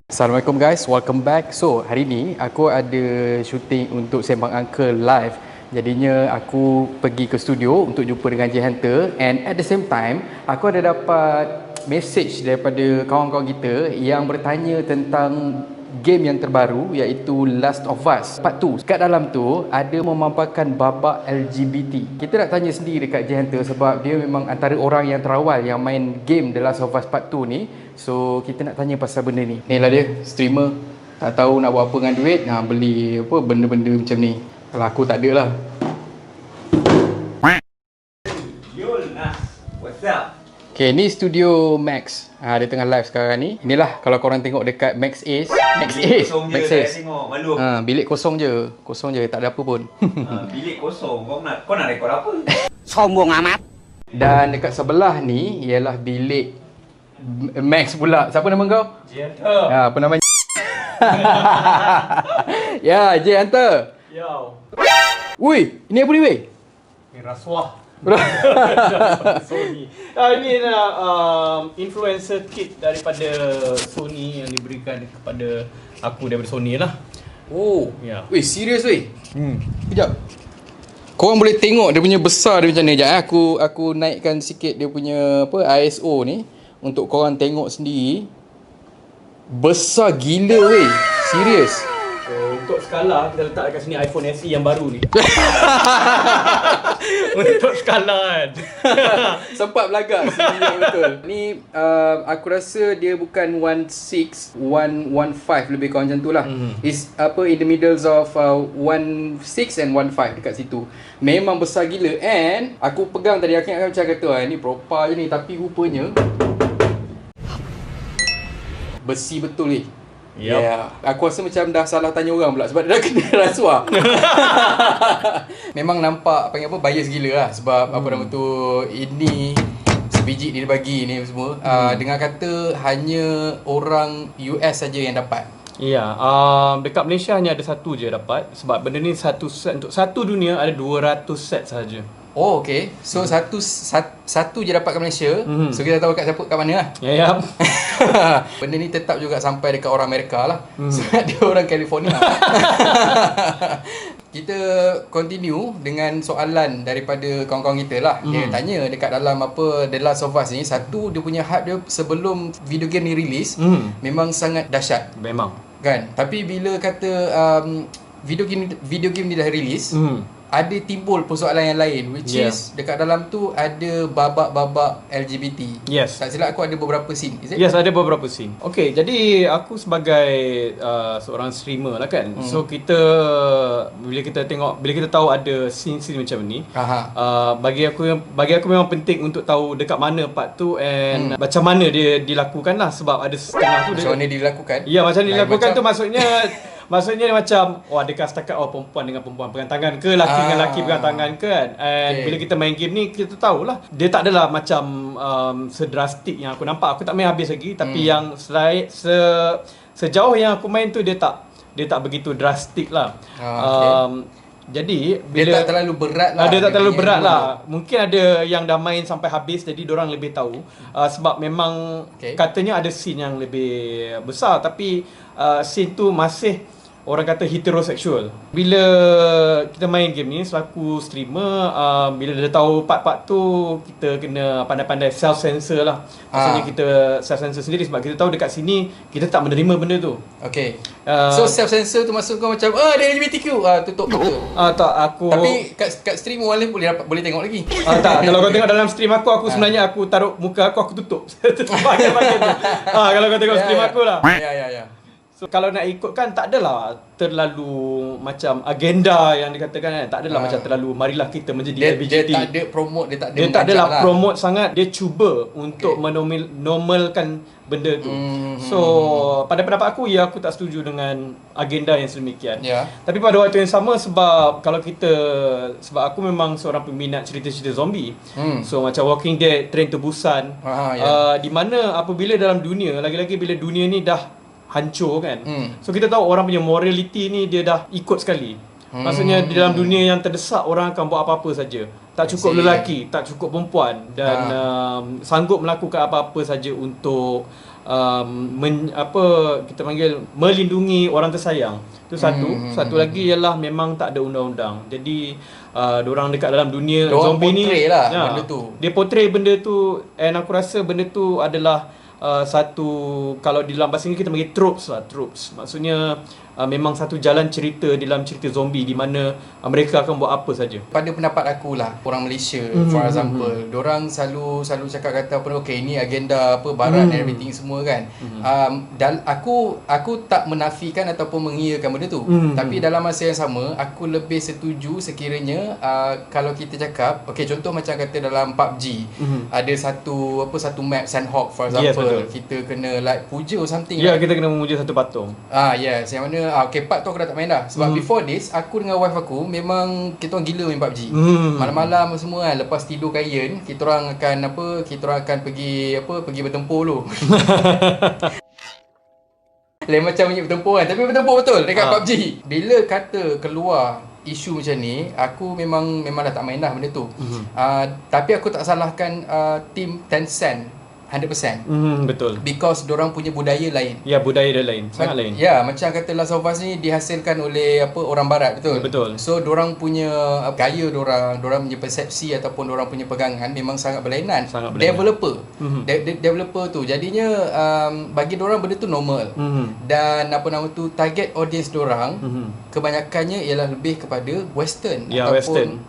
Assalamualaikum guys, welcome back. So, hari ni aku ada shooting untuk Sembang Uncle live. Jadinya aku pergi ke studio untuk jumpa dengan J Hunter, and at the same time aku ada dapat message daripada kawan-kawan kita yang bertanya tentang game yang terbaru, iaitu Last of Us Part 2. Kat dalam tu ada memaparkan babak LGBT. Kita nak tanya sendiri dekat J Hunter sebab dia memang antara orang yang terawal yang main game The Last of Us Part 2 ni. So kita nak tanya pasal benda ni. Ni lah dia, streamer tak tahu nak buat apa dengan duit, beli apa benda-benda macam ni. Kalau aku tak ada lah. Yul Nas, what's up? Okay, ni studio Max. Dia tengah live sekarang ni. Inilah kalau korang tengok dekat Max Ace. Max Ace. Tengok, malu. Bilik kosong je. Kosong je, tak ada apa pun. Bilik kosong. Kau nak rekod apa? Sombong amat. Dan dekat sebelah ni ialah bilik Max pula. Siapa nama kau? J Hunter. Apa nama? Ya, J Hunter. Yo. Ui, ini apa ni weh? Ni rasuah. Sony. Ini adalah influencer kit daripada Sony yang diberikan kepada aku daripada Sony lah. Oh, Ya. Weh, serius weh? Kejap. Korang boleh tengok dia punya besar dia macam ni. Sekejap aku naikkan sikit dia punya apa ISO ni untuk korang tengok sendiri. Besar gila weh. Serius. So, untuk skala kita letak dekat sini iPhone SE yang baru ni. Untuk skala kan. Sempat belagak sebenarnya betul. Ni aku rasa dia bukan 16, 115 lebih kurang macam tu lah. Is apa in the middles of 16 and 15 dekat situ. Memang besar gila, and aku pegang tadi aku ingatkan macam kata ni proper je ni, tapi rupanya besi betul ni. Yup. Yeah. Aku rasa macam dah salah tanya orang pula sebab dia dah kena rasuah. Memang nampak panggil apa bias gila lah sebab apa nama tu, ini sebiji dia bagi ni semua. Dengan kata hanya orang US saja yang dapat. Ya, dekat Malaysia hanya ada satu je dapat sebab benda ni satu set untuk satu dunia ada 200 set sahaja. Oh, okay. So satu je dapat kat Malaysia. So kita tahu kat mana lah. Ya. Benda ni tetap juga sampai dekat orang Amerika lah. Sebab dia orang California. Kita continue dengan soalan daripada kawan-kawan kita lah. Dia tanya dekat dalam apa The Last of Us ni, satu dia punya hype dia sebelum video game ni release memang sangat dahsyat. Memang. Kan? Tapi bila kata video game ni dah release, ada timbul persoalan yang lain, which is dekat dalam tu ada babak-babak LGBT. Yes. Tak silap aku ada beberapa scene, is it? Yes, ada beberapa scene. Okay, jadi aku sebagai seorang streamer lah kan. So bila kita tahu ada scene-scene macam ni, bagi aku memang penting untuk tahu dekat mana part tu and macam mana dia dilakukan lah, sebab ada setengah tu macam mana dia dilakukan? Ya, macam dia dilakukan tu macam... maksudnya dia macam adakah setakat perempuan dengan perempuan pegang tangan ke, laki dengan laki pegang tangan ke kan. And bila kita main game ni kita tahulah dia tak adalah macam sedrastik yang aku nampak. Aku tak main habis lagi, tapi yang sejauh yang aku main tu dia tak begitu drastik lah. Jadi bila dia tak terlalu berat lah. Dia tak terlalu berat lah. Mungkin ada yang dah main sampai habis jadi diorang lebih tahu. Sebab memang katanya ada scene yang lebih besar, tapi scene tu masih orang kata heterosexual. Bila kita main game ni selaku streamer, bila dah tahu part-part tu, kita kena pandai-pandai self-censor lah. Maksudnya kita self-censor sendiri sebab kita tahu dekat sini kita tak menerima benda tu. Okay. So self-censor tu maksud kau macam dia LGBTQ, tutup betul. Tak, aku tapi kat stream orang boleh tengok lagi. Tak, kalau kau tengok dalam stream aku sebenarnya aku taruh muka aku tutup. Bahagian tu. Kalau kau tengok stream aku lah. Ya. So kalau nak ikutkan tak adalah terlalu macam agenda yang dikatakan kan. Tak adalah macam terlalu marilah kita menjadi LGBT. Dia tak ada promote, dia tak adalah promote sangat. Dia cuba untuk normalkan benda tu. So pada pendapat aku, aku tak setuju dengan agenda yang sedemikian. Tapi pada waktu yang sama, sebab aku memang seorang peminat cerita-cerita zombie. So macam Walking Dead, Train to Busan, di mana apabila dalam dunia, lagi-lagi bila dunia ni dah hancur kan. So kita tahu orang punya morality ni dia dah ikut sekali. Maksudnya di dalam dunia yang terdesak, orang akan buat apa-apa saja. Tak cukup lelaki, tak cukup perempuan, dan sanggup melakukan apa-apa saja untuk kita panggil melindungi orang tersayang. Itu satu. Satu lagi ialah memang tak ada undang-undang. Jadi diorang dekat dalam dunia Diorang zombie ni lah benda tu. Dia portray benda tu, and aku rasa benda tu adalah satu, kalau di dalam bahasa Inggeris kita panggil tropes. Maksudnya memang satu jalan cerita dalam cerita zombie di mana mereka akan buat apa saja. Pada pendapat aku lah, orang Malaysia for example, diorang selalu cakap kata apa, okay, ini agenda apa barat and everything semua kan. Dan aku tak menafikan ataupun mengiyakan benda tu. Tapi dalam masa yang sama, aku lebih setuju sekiranya kalau kita cakap, okay, contoh macam kata dalam PUBG, ada satu map Sandhawk for example, kita kena like puja or something. Ya, kita kena memuja satu patung. Yes, yang mana okay, part tu aku dah tak main dah. Sebab before this, aku dengan wife aku memang kita orang gila main PUBG. Malam-malam semua kan, lepas tidur kain, kita orang akan pergi bertempur dulu. Lain macam punya bertempur kan, tapi bertempur betul dekat PUBG. Bila kata keluar isu macam ni, aku memang dah tak main dah benda tu. Tapi aku tak salahkan team Tencent 100%. Betul. Because dorang punya budaya lain. Ya, budaya dia lain, sangat lain. Ya, macam kata Last of Us ni dihasilkan oleh orang barat, betul? Betul. So dorang punya gaya dorang punya persepsi ataupun dorang punya pegangan memang sangat berlainan. Developer. Developer tu jadinya bagi dorang benda tu normal. Dan target audience dorang kebanyakannya ialah lebih kepada western,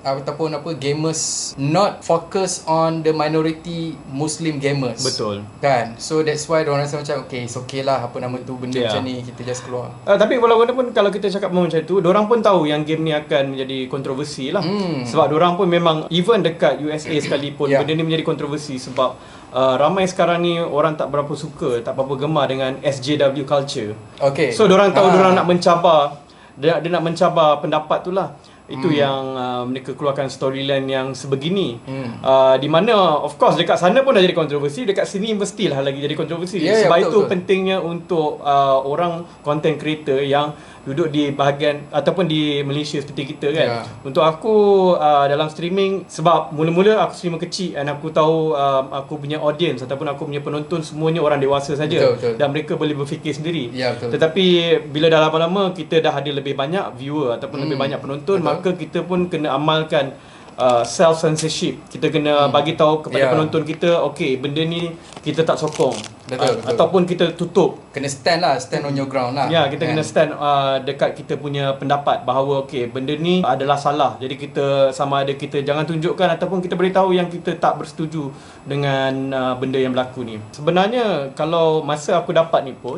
ataupun gamers not focus on the minority Muslim gamers. Betul. Kan? So that's why diorang rasa macam okay, it's okay lah benda macam ni, kita just keluar. Tapi walaupun kalau kita cakap macam tu, diorang pun tahu yang game ni akan menjadi kontroversi lah. Sebab diorang pun memang even dekat USA sekalipun benda ni menjadi kontroversi sebab ramai sekarang ni orang tak berapa suka, tak berapa gemar dengan SJW culture. Okay. So diorang tahu diorang nak mencabar, dia nak mencabar pendapat tu lah. Itu yang mereka keluarkan storyline yang sebegini. Di mana of course dekat sana pun dah jadi kontroversi, dekat sini mestilah lagi jadi kontroversi. Sebab itu pentingnya untuk orang content creator yang duduk di bahagian ataupun di Malaysia seperti kita kan. Untuk aku dalam streaming, sebab mula-mula aku streamer kecil dan aku tahu aku punya audience ataupun aku punya penonton semuanya orang dewasa saja dan mereka boleh berfikir sendiri. Tetapi bila dah lama-lama kita dah ada lebih banyak viewer ataupun lebih banyak penonton, maka kita pun kena amalkan self censorship. Kita kena bagi tahu kepada penonton kita, okey, benda ni kita tak sokong. Betul. Ataupun kita tutup. Kena stand on your ground lah. Ya, kita kena stand dekat kita punya pendapat bahawa okey, benda ni adalah salah. Jadi kita sama ada kita jangan tunjukkan ataupun kita beritahu yang kita tak bersetuju dengan benda yang berlaku ni. Sebenarnya kalau masa aku dapat ni pun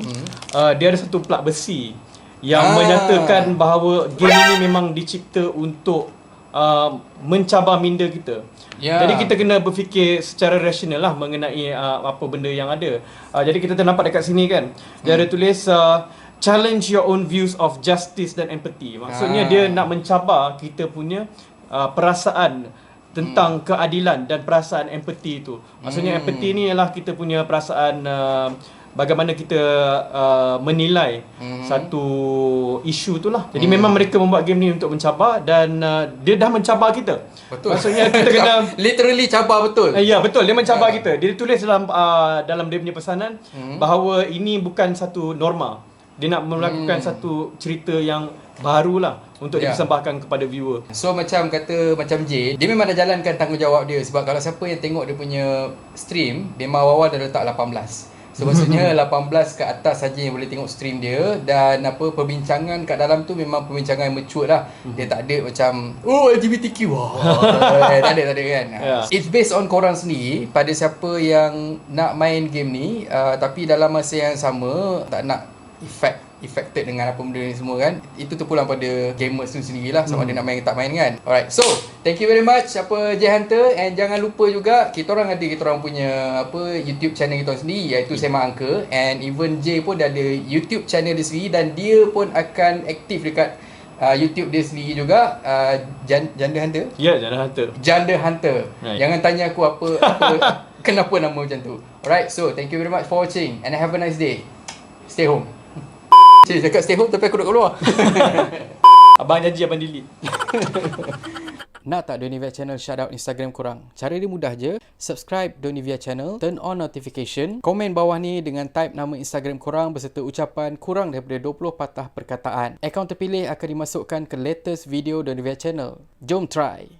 dia ada satu plak besi yang menyatakan bahawa game ini memang dicipta untuk mencabar minda kita. Jadi kita kena berfikir secara rasional lah mengenai apa benda yang ada. Jadi kita nampak dekat sini kan, dia ada tulis challenge your own views of justice dan empathy. Maksudnya dia nak mencabar kita punya perasaan tentang keadilan dan perasaan empathy itu. Maksudnya empathy ni ialah kita punya perasaan bagaimana kita menilai satu isu tu lah. Jadi memang mereka membuat game ni untuk mencabar dan dia dah mencabar kita. Betul. Maksudnya kita kena literally cabar betul. Ya, betul, dia mencabar kita. Dia tulis dalam dia punya pesanan bahawa ini bukan satu norma. Dia nak melakukan satu cerita yang barulah untuk dipersembahkan kepada viewer. So macam J, dia memang dah jalankan tanggungjawab dia. Sebab kalau siapa yang tengok dia punya stream, memang awal dah letak 18. So maksudnya 18 ke atas saja yang boleh tengok stream dia. Dan perbincangan kat dalam tu memang perbincangan yang mature lah. Dia tak ada macam LGBTQ tak ada kan. It's based on korang sendiri, pada siapa yang nak main game ni tapi dalam masa yang sama tak nak affected dengan apa benda ni semua kan. Itu terpulang pada gamers tu sendirilah, sama ada nak main ke tak main kan. Alright, so thank you very much J Hunter, and jangan lupa juga kita orang punya YouTube channel kita sendiri, iaitu Sembang Angka, and even J pun dah ada YouTube channel dia sendiri dan dia pun akan aktif dekat YouTube dia sendiri juga. Janda Hunter? Ya, Janda Hunter. Right. Jangan tanya aku apa kenapa nama macam tu. Alright, so thank you very much for watching and have a nice day. Stay home. Cik cakap stay home tapi aku duduk keluar. Abang janji abang delete. Nak tak Donivia Channel shoutout Instagram korang? Cara dia mudah je. Subscribe Donivia Channel, turn on notification, komen bawah ni dengan type nama Instagram korang beserta ucapan kurang daripada 20 patah perkataan. Akaun terpilih akan dimasukkan ke latest video Donivia Channel. Jom try!